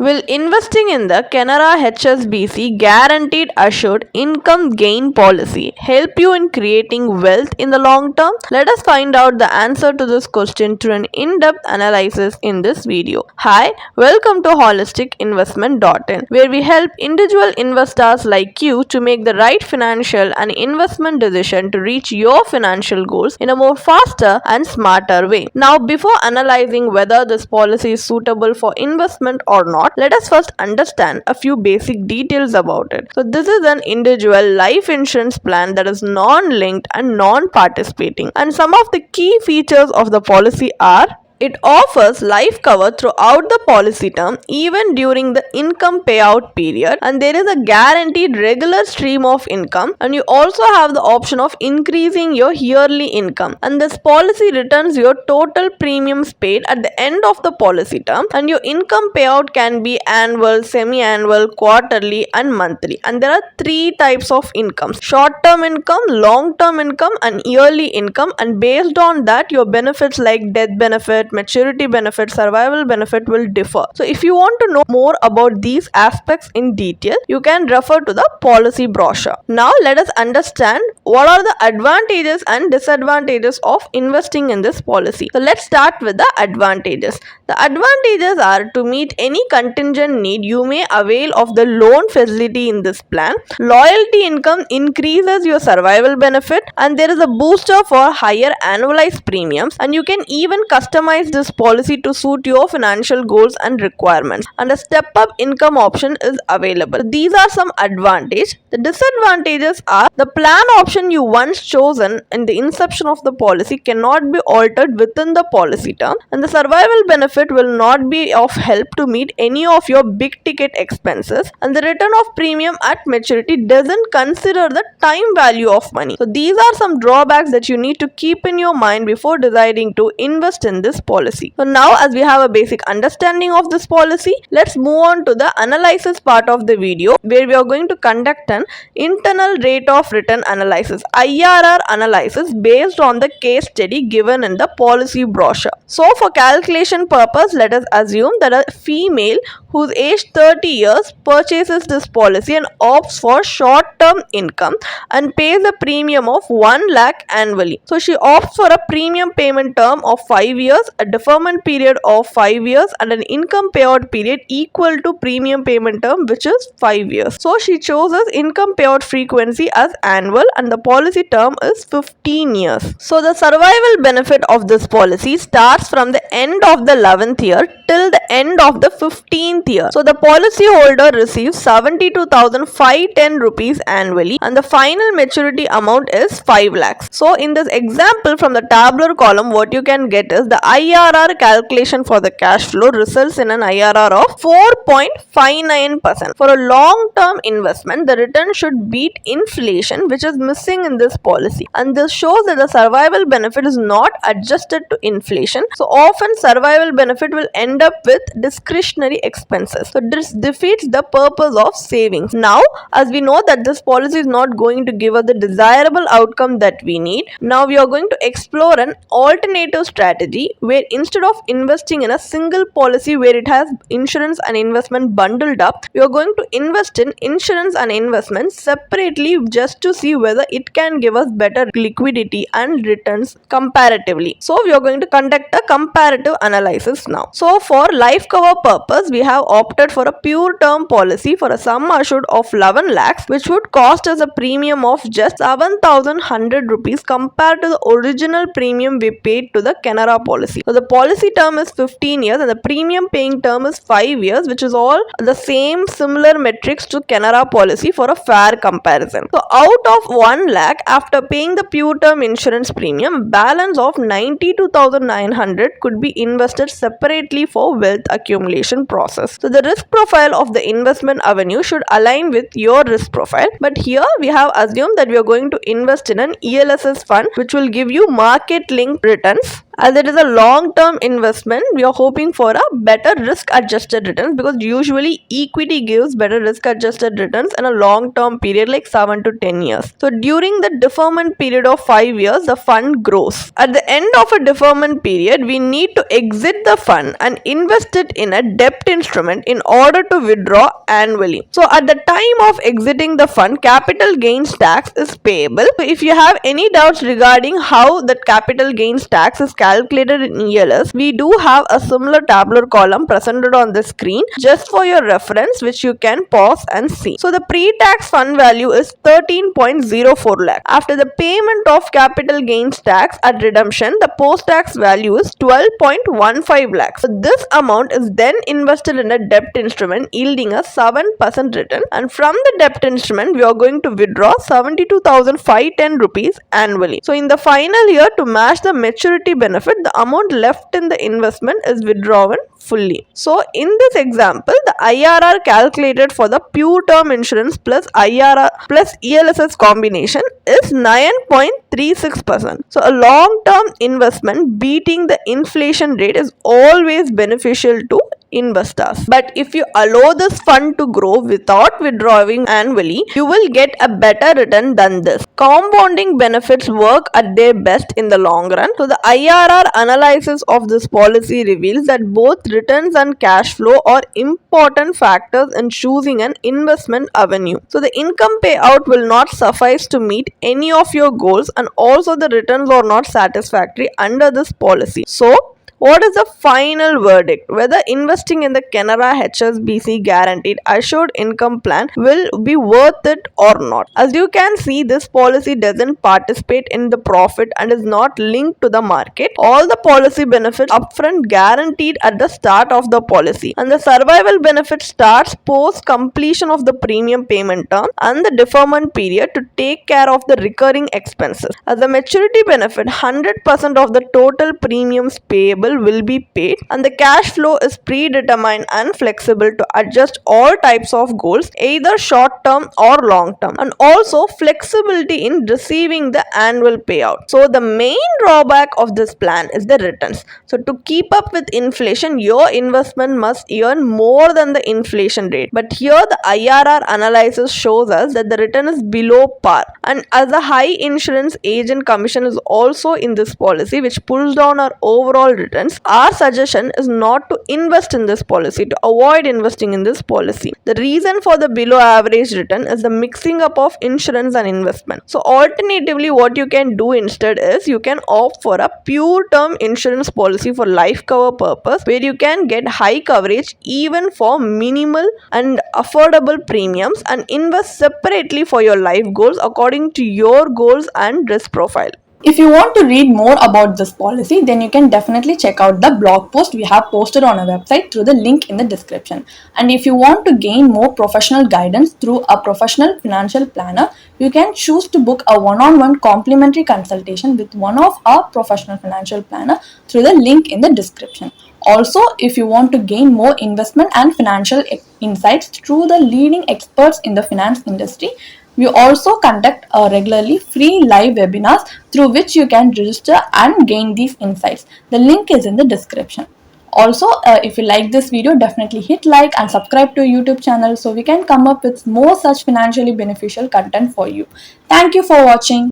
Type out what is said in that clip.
Will investing in the Canara HSBC Guaranteed Assured Income Gain Policy help you in creating wealth in the long term? Let us find out the answer to this question through an in-depth analysis in this video. Hi, welcome to holisticinvestment.in, where we help individual investors like you to make the right financial and investment decision to reach your financial goals in a more faster and smarter way. Now, before analyzing whether this policy is suitable for investment or not, let us first understand a few basic details about it. So this is an individual life insurance plan that is non-linked and non-participating, and some of the key features of the policy are: it offers life cover throughout the policy term, even during the income payout period, and there is a guaranteed regular stream of income, and you also have the option of increasing your yearly income. And this policy returns your total premiums paid at the end of the policy term, and your income payout can be annual, semi-annual, quarterly, and monthly. And there are three types of incomes: short-term income, long-term income, and yearly income. And based on that, your benefits like death benefit, maturity benefit, survival benefit will differ. So if you want to know more about these aspects in detail, you can refer to the policy brochure. Now let us understand what are the advantages and disadvantages of investing in this policy. So let's start with the advantages. The advantages are: to meet any contingent need, you may avail of the loan facility in this plan. Loyalty income increases your survival benefit, and there is a booster for higher annualized premiums, and you can even customize this policy to suit your financial goals and requirements, and a step-up income option is available. These are some advantages. The disadvantages are: the plan option you once chosen in the inception of the policy cannot be altered within the policy term, and the survival benefit will not be of help to meet any of your big ticket expenses, and the return of premium at maturity doesn't consider the time value of money. So these are some drawbacks that you need to keep in your mind before deciding to invest in this policy. So now, as we have a basic understanding of this policy, let's move on to the analysis part of the video, where we are going to conduct an internal rate of return analysis (IRR) analysis based on the case study given in the policy brochure. So for calculation purpose, let us assume that a female whose age 30 years purchases this policy and opts for short-term income and pays a premium of 1 lakh annually. So she opts for a premium payment term of 5 years, a deferment period of 5 years, and an income payout period equal to premium payment term, which is 5 years. So she chooses income payout frequency as annual, and the policy term is 15 years. So the survival benefit of this policy starts from the end of the 11th year till the end of the 15th year. So the policy holder receives 72,510 rupees annually, and the final maturity amount is 5 lakhs. So in this example, from the tabular column, what you can get is the IRR calculation for the cash flow results in an IRR of 4.59%. For a long-term investment, the return should beat inflation, which is missing in this policy, and this shows that the survival benefit is not adjusted to inflation. So often survival benefit will end up with discretionary expenses. So this defeats the purpose of savings. Now, as we know that this policy is not going to give us the desirable outcome that we need, now we are going to explore an alternative strategy where instead of investing in a single policy where it has insurance and investment bundled up, we are going to invest in insurance and investment separately just to see whether it can give us better liquidity and returns comparatively. So we are going to conduct a comparative analysis now. So for life cover purpose, we have opted for a pure term policy for a sum assured of 11 lakhs, which would cost us a premium of just 7,100 rupees compared to the original premium we paid to the Canara policy. So the policy term is 15 years and the premium paying term is 5 years, which is all the same similar metrics to Canara policy for a fair comparison. So out of 1 lakh, after paying the pure term insurance premium, balance of 92,900 could be invested separately for wealth accumulation process. So the risk profile of the investment avenue should align with your risk profile, but here we have assumed that we are going to invest in an ELSS fund, which will give you market linked returns As it is a long-term investment, we are hoping for a better risk-adjusted returns, because usually equity gives better risk-adjusted returns in a long-term period like 7 to 10 years. So during the deferment period of 5 years, the fund grows. At the end of a deferment period, we need to exit the fund and invest it in a debt instrument in order to withdraw annually. So at the time of exiting the fund, capital gains tax is payable. So if you have any doubts regarding how that capital gains tax is calculated in ELS, we do have a similar tabular column presented on the screen just for your reference, which you can pause and see. So the pre-tax fund value is 13.04 lakh. After the payment of capital gains tax at redemption, the post-tax value is 12.15 lakhs. So this amount is then invested in a debt instrument yielding a 7% return, and from the debt instrument we are going to withdraw 72,510 rupees annually. So in the final year, to match the maturity benefit, the amount left in the investment is withdrawn fully. So in this example, the IRR calculated for the pure term insurance plus IRR plus ELSS combination is 9.36%. So a long term investment beating the inflation rate is always beneficial to investors. But if you allow this fund to grow without withdrawing annually, you will get a better return than this. Compounding benefits work at their best in the long run. So the IRR analysis of this policy reveals that both returns and cash flow are important factors in choosing an investment avenue. So the income payout will not suffice to meet any of your goals, and also the returns are not satisfactory under this policy. So what is the final verdict? Whether investing in the Canara HSBC guaranteed assured income plan will be worth it or not. As you can see, this policy doesn't participate in the profit and is not linked to the market. All the policy benefits upfront guaranteed at the start of the policy, and the survival benefit starts post completion of the premium payment term and the deferment period to take care of the recurring expenses. As the maturity benefit, 100% of the total premiums payable will be paid, and the cash flow is predetermined and flexible to adjust all types of goals, either short term or long term, and also flexibility in receiving the annual payout. So the main drawback of this plan is the returns. So to keep up with inflation, your investment must earn more than the inflation rate. But here the IRR analysis shows us that the return is below par, and as a high insurance agent commission is also in this policy, which pulls down our overall return. Our suggestion is not to invest in this policy, to avoid investing in this policy. The reason for the below average return is the mixing up of insurance and investment. So alternatively, what you can do instead is you can opt for a pure term insurance policy for life cover purpose, where you can get high coverage even for minimal and affordable premiums, and invest separately for your life goals according to your goals and risk profile. If you want to read more about this policy, then you can definitely check out the blog post we have posted on our website through the link in the description. And if you want to gain more professional guidance through a professional financial planner, you can choose to book a one-on-one complimentary consultation with one of our professional financial planner through the link in the description. Also, if you want to gain more investment and financial insights through the leading experts in the finance industry, we also conduct regularly free live webinars through which you can register and gain these insights. The link is in the description. Also, if you like this video, definitely hit like and subscribe to our YouTube channel so we can come up with more such financially beneficial content for you. Thank you for watching.